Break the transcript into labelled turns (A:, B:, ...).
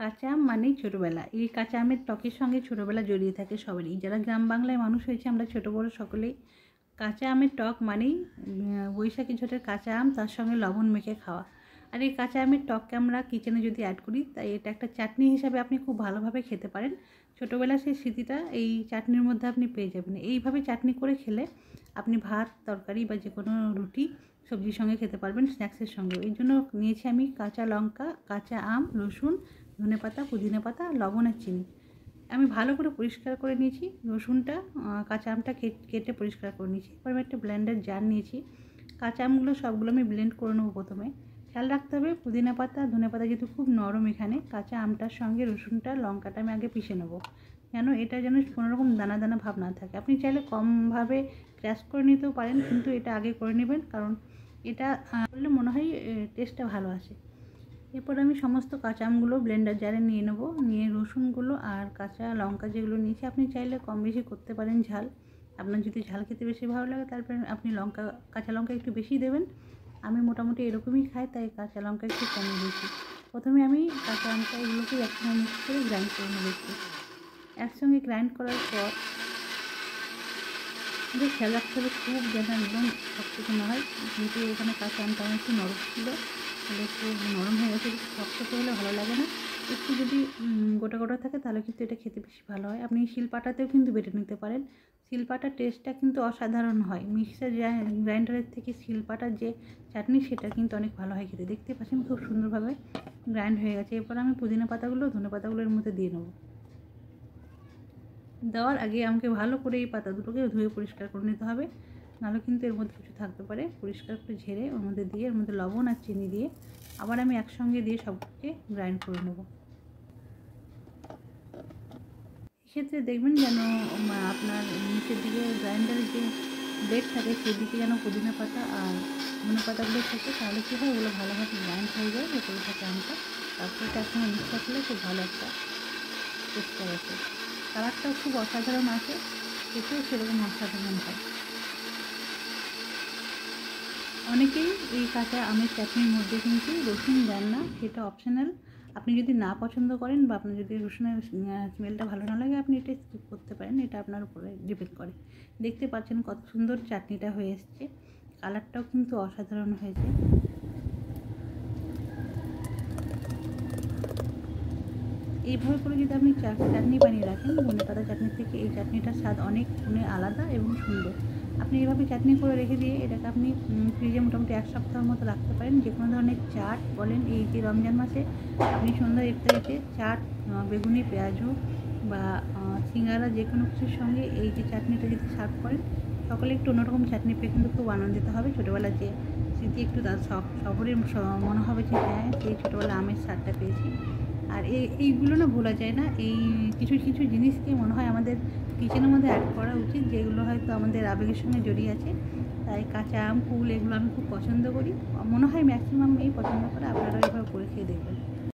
A: কাঁচা আম মানেই ছোটোবেলা। এই কাঁচা আমের টকের সঙ্গে ছোটোবেলা জড়িয়ে থাকে সবারই। যারা গ্রাম বাংলায় মানুষ হয়েছে আমরা ছোটো বড়ো সকলেই কাঁচা আমের টক মানেই বৈশাখী ঝড়ের কাঁচা আম, তার সঙ্গে লবণ মেখে খাওয়া। আর এই কাঁচা আমের টককে আমরা কিচেনে যদি অ্যাড করি, তাই এটা একটা চাটনি হিসাবে আপনি খুব ভালোভাবে খেতে পারেন। ছোটোবেলার সেই স্মৃতিটা এই চাটনির মধ্যে আপনি পেয়ে যাবেন। এইভাবে চাটনি করে খেলে আপনি ভাত, তরকারি বা যে কোনো রুটি সবজির সঙ্গে খেতে পারবেন, স্ন্যাক্সের সঙ্গে। এই জন্য নিয়েছি আমি কাঁচা লঙ্কা, কাঁচা আম, রসুন, ধনেপাতা, পুদিনা পাতা, লবণ আর চিনি। আমি ভালো করে পরিষ্কার করে নিয়েছি রসুনটা, কাঁচা আমটা কেটে পরিষ্কার করে নিয়েছি। এবার আমি একটা ব্লেন্ডার জার নিয়েছি। কাঁচা আমগুলো সবগুলো আমি ব্লেন্ড করে নেবো প্রথমে। খেয়াল রাখতে হবে পুদিনা পাতা, ধনেপাতা যেহেতু খুব নরম, এখানে কাঁচা আমটার সঙ্গে রসুনটা, লঙ্কাটা আমি আগে পিষে নেবো, যেন এটা যেন কোনোরকম দানা দানা ভাব না থাকে। আপনি চাইলে কমভাবে ক্র্যাশ করে নিতেও পারেন, কিন্তু এটা আগে করে নেবেন, কারণ এটা করলে মনে হয় টেস্টটা ভালো আসে। এরপর আমি সমস্ত কাঁচা আমগুলো ব্লেন্ডার জারে নিয়ে নেবো। নিয়ে রসুনগুলো আর কাঁচা লঙ্কা যেগুলো নিয়েছি, আপনি চাইলে কম বেশি করতে পারেন ঝাল। আপনার যদি ঝাল খেতে বেশি ভালো লাগে তারপরে আপনি কাঁচা লঙ্কা একটু বেশি দেবেন। আমি মোটামুটি এরকমই খাই, তাই কাঁচা লঙ্কা একটু কম দিয়েছি। প্রথমে আমি কাঁচা লঙ্কা এগুলোকে একসঙ্গে মিক্স করে গ্রাইন্ড করে নেবো। একসঙ্গে গ্রাইন্ড করার পর খেয়াল রাখতে হবে খুব যেন একদম শক্ত না হয়, যেহেতু এখানে কাঁচা আমটা আমার একটু নরম ছিল, তাহলে একটু নরম হয়ে গেছে। শক্ত হলে ভালো লাগে না, একটু যদি গোটা গোটা থাকে তাহলে কিন্তু এটা খেতে বেশি ভালো হয়। আপনি শিলপাটাতেও কিন্তু বেটে নিতে পারেন। শিলপাটার টেস্টটা কিন্তু অসাধারণ হয়। মিক্সার গ্রাইন্ডারের থেকে শিলপাটার যে চাটনি সেটা কিন্তু অনেক ভালো হয় খেতে। দেখতে পাচ্ছেন খুব সুন্দরভাবে গ্রাইন্ড হয়ে গেছে। এরপর আমি পুদিনা পাতাগুলো, ধনে পাতাগুলোর মধ্যে দিয়ে নেবো। দেওয়ার আগে আমাকে ভালো করে এই পাতা দুটোকে ধুয়ে পরিষ্কার করে নিতে হবে, নাহলে কিন্তু এর মধ্যে কিছু থাকতে পারে। পরিষ্কার করে ঝেড়ে ওর মধ্যে দিয়ে, এর মধ্যে লবণ আর চিনি দিয়ে আবার আমি একসঙ্গে দিয়ে সবকে গ্রাইন্ড করে নেব। এক্ষেত্রে দেখবেন যেন আপনার নিচের দিকে গ্রাইন্ডারের যে ব্লেড থাকে সেদিকে যেন পুদিনা পাতা আর ধনে পাতাগুলো থাকে, তাহলে কী হয় ওগুলো ভালোভাবে গ্রাইন্ড হয়ে যায় ভেতরে থাকে আমটা। তারপরে এটা একসঙ্গে মিক্সার করলে খুব ভালো একটা টেস্ট আসে। কালারটাও খুব অসাধারণ আসে, খেতেও সেরকম অসাধারণ হয়। অনেকেই এই কাঁচা আমের চাটনির মধ্যে কিন্তু রসুন দেন না, সেটা অপশনাল। আপনি যদি না পছন্দ করেন বা আপনার যদি রসুনের স্মেলটা ভালো না লাগে, আপনি এটা স্কিপ করতে পারেন, এটা আপনার উপরে ডিপেন্ড করে। দেখতে পাচ্ছেন কত সুন্দর চাটনিটা হয়ে এসছে, কালারটাও কিন্তু অসাধারণ হয়েছে। এইভাবে করে যদি আপনি চাটনি বানিয়ে রাখেন, ধনেপাতা চাটনির থেকে এই চাটনিটার স্বাদ অনেক গুণে আলাদা এবং সুন্দর। আপনি এইভাবে চাটনি করে রেখে দিয়ে এটাকে আপনি ফ্রিজে মোটামুটি 1 সপ্তাহের মতো রাখতে পারেন। যে কোনো ধরনের চাট বলেন, এই যে রমজান মাসে আপনি সন্ধ্যা ইফতারিতে চাট, বেগুনি, পেঁয়াজু বা সিঙ্গারা যে কোনো কিছুর সঙ্গে এই যে চাটনিটা যদি সার্ভ করেন, সকলে একটু অন্যরকম চাটনি পেয়ে কিন্তু খুব আনন্দিত হবে। ছোটোবেলার যে স্মৃতি একটু তার সবরের মনে হবে যে হ্যাঁ, সেই ছোটোবেলা আমের স্বাদটা পেয়েছি। আর এইগুলো না ভোলা যায় না। এই কিছু কিছু জিনিসকে মনে হয় আমাদের কিচেনের মধ্যে অ্যাড করা উচিত, যেগুলো হয়তো আমাদের আবেগের সঙ্গে জড়িয়ে আছে। তাই কাঁচা আম, কুল এগুলো আমি খুব পছন্দ করি। মনে হয় ম্যাক্সিমাম এই পছন্দ করে। আপনারা এভাবে করে খেয়ে দেখবেন।